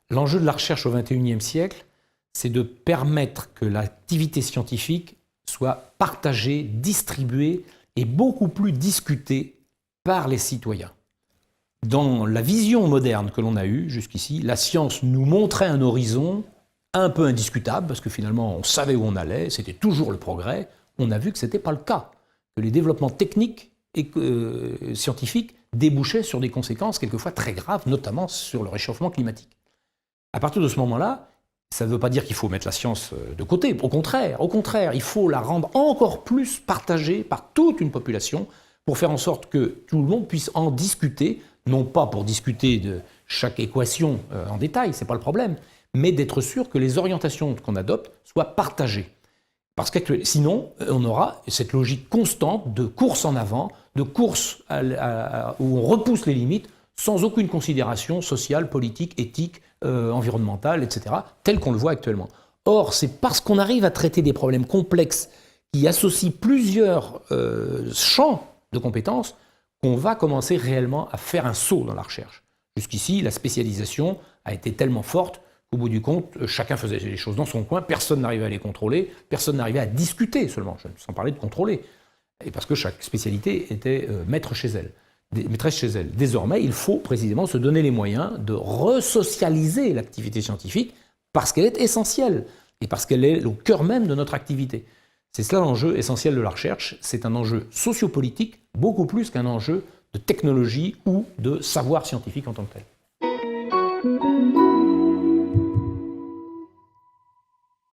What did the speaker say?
L'enjeu de la recherche au XXIe siècle, c'est de permettre que l'activité scientifique soit partagée, distribuée et beaucoup plus discutée par les citoyens. Dans la vision moderne que l'on a eue jusqu'ici, la science nous montrait un horizon un peu indiscutable, parce que finalement on savait où on allait, c'était toujours le progrès. On a vu que ce n'était pas le cas, que les développements techniques et scientifiques débouchaient sur des conséquences quelquefois très graves, notamment sur le réchauffement climatique. À partir de ce moment-là, ça ne veut pas dire qu'il faut mettre la science de côté. Au contraire, il faut la rendre encore plus partagée par toute une population pour faire en sorte que tout le monde puisse en discuter, non pas pour discuter de chaque équation en détail, ce n'est pas le problème, mais d'être sûr que les orientations qu'on adopte soient partagées. Parce que sinon, on aura cette logique constante de course en avant, de course où on repousse les limites sans aucune considération sociale, politique, éthique, environnementale, etc., tel qu'on le voit actuellement. Or, c'est parce qu'on arrive à traiter des problèmes complexes qui associent plusieurs champs de compétences qu'on va commencer réellement à faire un saut dans la recherche. Jusqu'ici, la spécialisation a été tellement forte qu'au bout du compte, chacun faisait les choses dans son coin, personne n'arrivait à les contrôler, personne n'arrivait à discuter seulement, sans parler de contrôler. Et parce que chaque spécialité était maîtresse chez elle. Désormais, il faut précisément se donner les moyens de resocialiser l'activité scientifique parce qu'elle est essentielle et parce qu'elle est au cœur même de notre activité. C'est cela l'enjeu essentiel de la recherche, c'est un enjeu sociopolitique beaucoup plus qu'un enjeu de technologie ou de savoir scientifique en tant que tel.